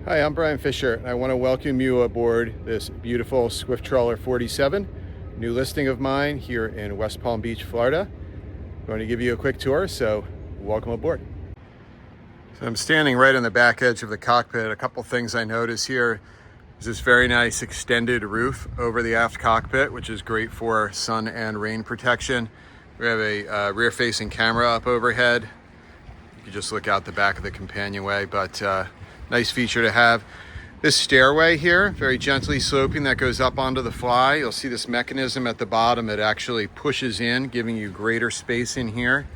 Hi, I'm Brian Fisher, and I want to welcome you aboard this beautiful Swift Trawler 47, new listing of mine here in West Palm Beach, Florida. I'm going to give you a quick tour, so welcome aboard. So I'm standing right on the back edge of the cockpit. A couple things I notice here is this very nice extended roof over the aft cockpit, which is great for sun and rain protection. We have a rear-facing camera up overhead. You can just look out the back of the companionway, but nice feature to have. This stairway here, very gently sloping, that goes up onto the fly. You'll see this mechanism at the bottom. It actually pushes in, giving you greater space in here.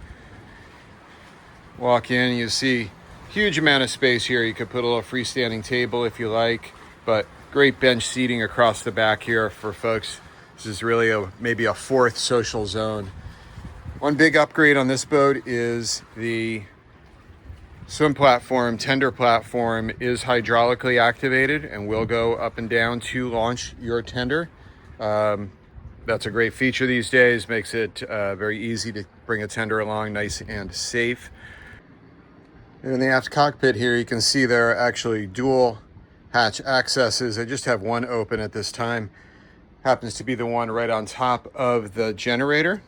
Walk in, you see huge amount of space here. You could put a little freestanding table if you like, but great bench seating across the back here for folks. This is really maybe a fourth social zone. One big upgrade on this boat is the swim platform, tender platform, is hydraulically activated and will go up and down to launch your tender. That's a great feature these days, makes it very easy to bring a tender along nice and safe. In the aft cockpit here, you can see there are actually dual hatch accesses. I just have one open at this time. Happens to be the one right on top of the generator.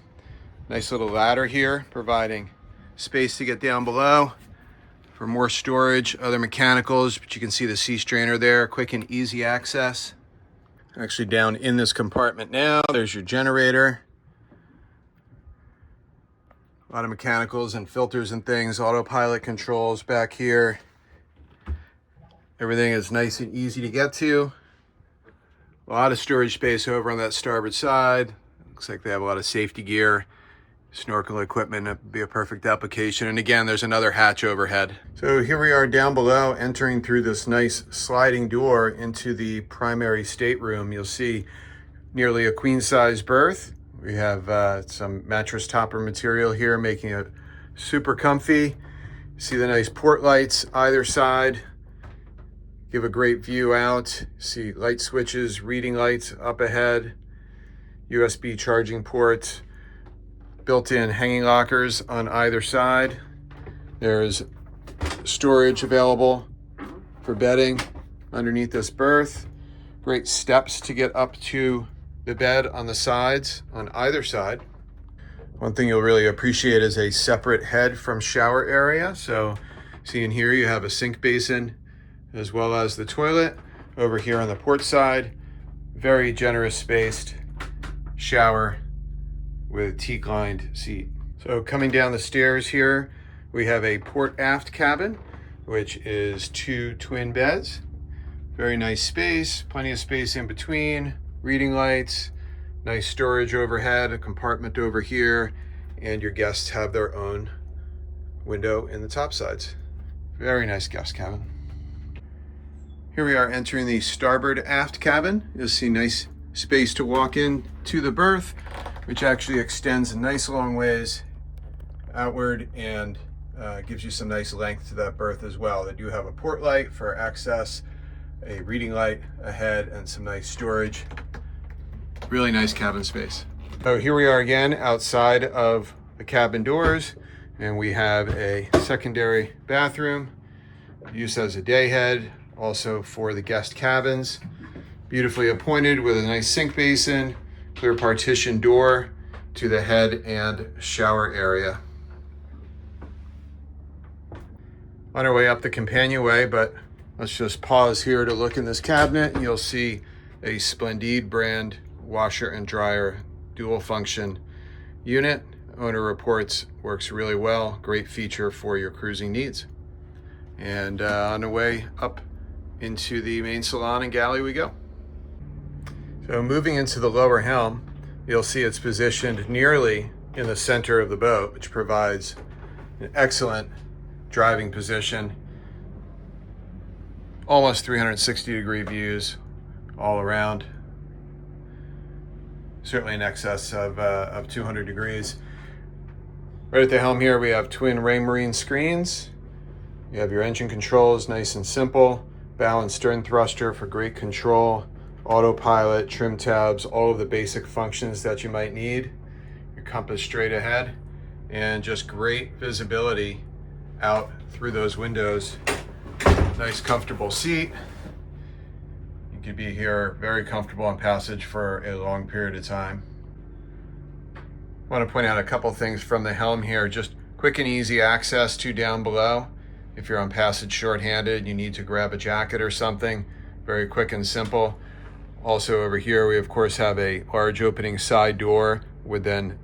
Nice little ladder here, providing space to get down below for more storage, other mechanicals, but you can see the sea strainer there, quick and easy access. Actually down in this compartment now, there's your generator. A lot of mechanicals and filters and things, autopilot controls back here. Everything is nice and easy to get to. A lot of storage space over on that starboard side. Looks like they have a lot of safety gear. Snorkel equipment would be a perfect application. And again, there's another hatch overhead. So here we are down below, entering through this nice sliding door into the primary stateroom. You'll see nearly a queen size berth. We have some mattress topper material here, making it super comfy. See the nice port lights either side. Give a great view out. See light switches, reading lights up ahead. USB charging ports. Built-in hanging lockers on either side. There's storage available for bedding underneath this berth. Great steps to get up to the bed on the sides, on either side. One thing you'll really appreciate is a separate head from shower area. So see in here you have a sink basin as well as the toilet. Over here on the port side, very generous spaced shower with teak-lined seat. So coming down the stairs here, we have a port aft cabin, which is 2 twin beds. Very nice space, plenty of space in between, reading lights, nice storage overhead, a compartment over here, and your guests have their own window in the top sides. Very nice guest cabin. Here we are entering the starboard aft cabin. You'll see nice space to walk in to the berth, which actually extends a nice long ways outward and gives you some nice length to that berth as well. They do have a port light for access, a reading light ahead, and some nice storage. Really nice cabin space. So here we are again outside of the cabin doors, and we have a secondary bathroom, used as a day head, also for the guest cabins. Beautifully appointed with a nice sink basin, clear partition door to the head and shower area. On our way up the companionway, but let's just pause here to look in this cabinet. You'll see a Splendide brand washer and dryer dual function unit. Owner reports works really well. Great feature for your cruising needs. And on the way up into the main salon and galley we go. So moving into the lower helm, you'll see it's positioned nearly in the center of the boat, which provides an excellent driving position. Almost 360-degree views all around. Certainly in excess of 200 degrees. Right at the helm here, we have twin Raymarine screens. You have your engine controls, nice and simple. Bow and stern thruster for great control. Autopilot, trim tabs, all of the basic functions that you might need. Your compass straight ahead, and just great visibility out through those windows Nice comfortable seat. You could be here very comfortable on passage for a long period of time. I want to point out a couple things from the helm here. Just quick and easy access to down below. If you're on passage shorthanded, you need to grab a jacket or something. Very quick and simple. Also over here, we of course have a large opening side door with then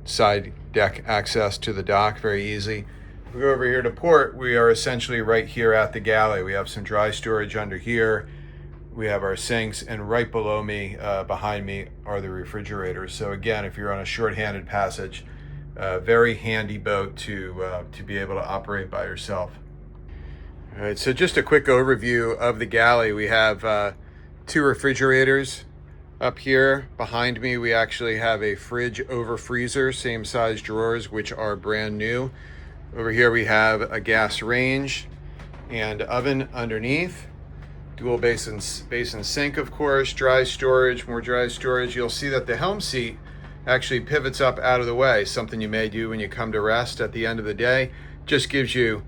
side deck access to the dock, very easy. If we go over here to port, we are essentially right here at the galley. We have some dry storage under here. We have our sinks, and right below me, behind me, are the refrigerators. So again, if you're on a short-handed passage, very handy boat to be able to operate by yourself. All right, so just a quick overview of the galley. We have 2 refrigerators up here. Behind me, we actually have a fridge over freezer, same size drawers, which are brand new. Over here we have a gas range and oven underneath. Dual basin sink, of course, dry storage, more dry storage. You'll see that the helm seat actually pivots up out of the way, something you may do when you come to rest at the end of the day. Just gives you,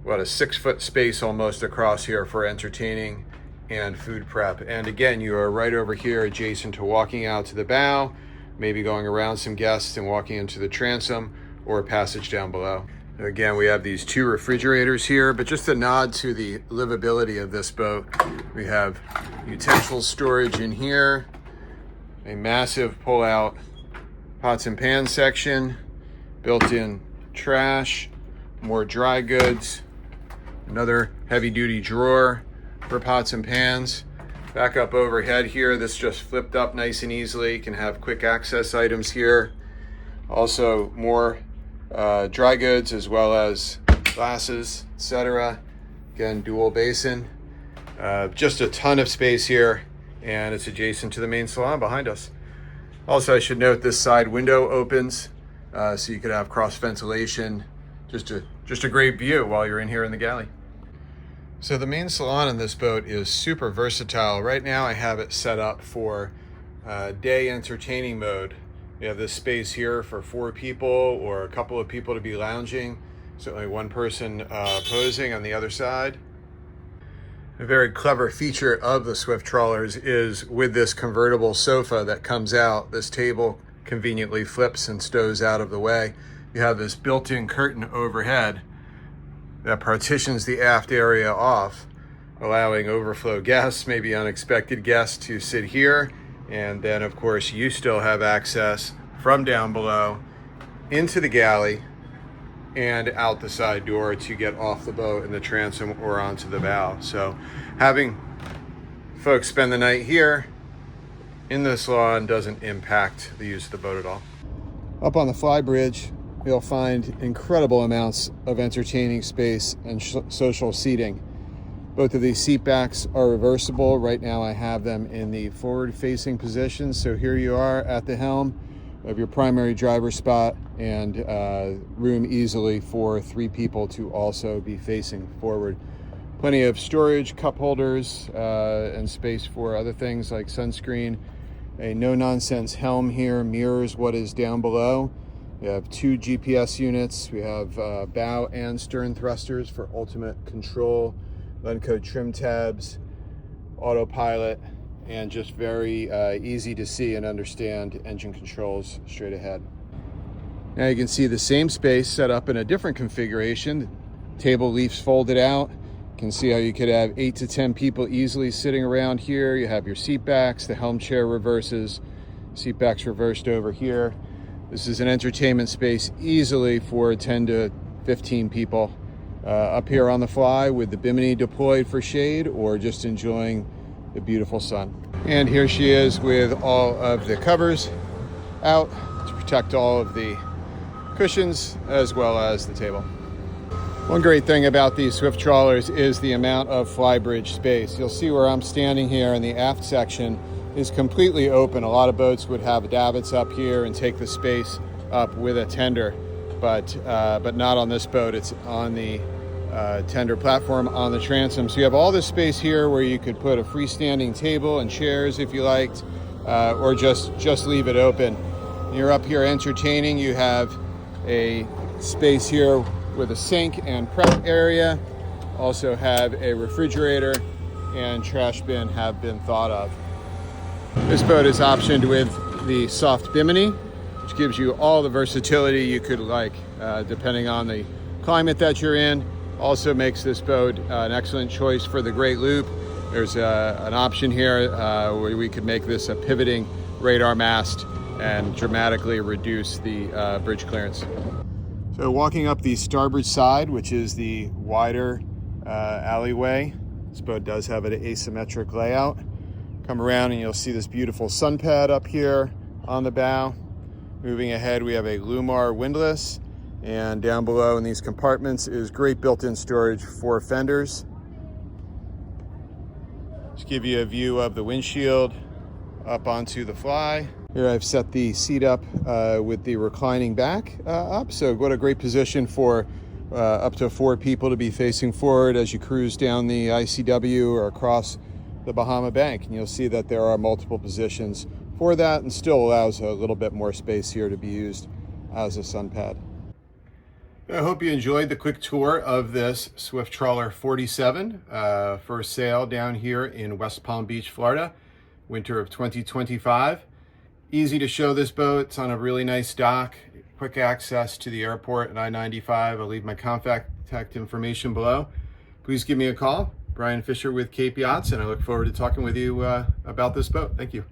what, a 6-foot space almost across here for entertaining and food prep. And again, you are right over here adjacent to walking out to the bow, maybe going around some guests and walking into the transom or a passage down below. Again, we have these 2 refrigerators here, but just a nod to the livability of this boat. We have utensil storage in here, a massive pull-out pots and pans section, built-in trash, more dry goods, another heavy-duty drawer for pots and pans. Back up overhead here, this just flipped up nice and easily. You can have quick access items here. Also more dry goods as well as glasses, etc. Again, dual basin. Just a ton of space here, and it's adjacent to the main salon behind us. Also, I should note this side window opens, so you could have cross ventilation. Just a great view while you're in here in the galley. So the main salon in this boat is super versatile. Right now I have it set up for day entertaining mode. We have this space here for 4 people or a couple of people to be lounging. Certainly one person posing on the other side. A very clever feature of the Swift Trawlers is with this convertible sofa that comes out, this table conveniently flips and stows out of the way. You have this built-in curtain overhead that partitions the aft area off, allowing overflow guests, maybe unexpected guests, to sit here. And then, of course, you still have access from down below into the galley and out the side door to get off the boat in the transom or onto the bow. So having folks spend the night here in the salon doesn't impact the use of the boat at all. Up on the fly bridge, you'll find incredible amounts of entertaining space and social seating. Both of these seat backs are reversible. Right now I have them in the forward-facing position. So here you are at the helm of your primary driver spot, and room easily for 3 people to also be facing forward. Plenty of storage, cup holders, and space for other things like sunscreen. A no-nonsense helm here mirrors what is down below. We have 2 GPS units. We have bow and stern thrusters for ultimate control. Lenco trim tabs, autopilot, and just very easy to see and understand engine controls straight ahead. Now you can see the same space set up in a different configuration. Table leaves folded out. You can see how you could have 8 to 10 people easily sitting around here. You have your seat backs, the helm chair reverses, seat backs reversed over here. This is an entertainment space easily for 10 to 15 people. Up here on the fly with the bimini deployed for shade or just enjoying the beautiful sun. And here she is with all of the covers out to protect all of the cushions as well as the table. One great thing about these Swift Trawlers is the amount of flybridge space. You'll see where I'm standing here in the aft section is completely open. A lot of boats would have davits up here and take the space up with a tender. But not on this boat. It's on the tender platform on the transom. So you have all this space here where you could put a freestanding table and chairs if you liked, or just leave it open. You're up here entertaining. You have a space here with a sink and prep area. also have a refrigerator and trash bin have been thought of. This boat is optioned with the soft bimini, which gives you all the versatility you could like, depending on the climate that you're in. Also makes this boat an excellent choice for the Great Loop. There's an option here where we could make this a pivoting radar mast and dramatically reduce the bridge clearance. So walking up the starboard side, which is the wider alleyway, this boat does have an asymmetric layout. Come around and you'll see this beautiful sun pad up here on the bow. Moving ahead, we have a Lumar windlass, and down below in these compartments is great built-in storage for fenders. Just give you a view of the windshield up onto the fly. Here I've set the seat up with the reclining back up, so what a great position for up to 4 people to be facing forward as you cruise down the ICW or across the Bahama Bank. And you'll see that there are multiple positions for that, and still allows a little bit more space here to be used as a sun pad. I hope you enjoyed the quick tour of this Swift Trawler 47 for sale down here in West Palm Beach, Florida, winter of 2025. Easy to show this boat. It's on a really nice dock, quick access to the airport at I-95. I'll leave my contact information below. Please give me a call. Brian Fisher with Cape Yachts, and I look forward to talking with you about this boat. Thank you.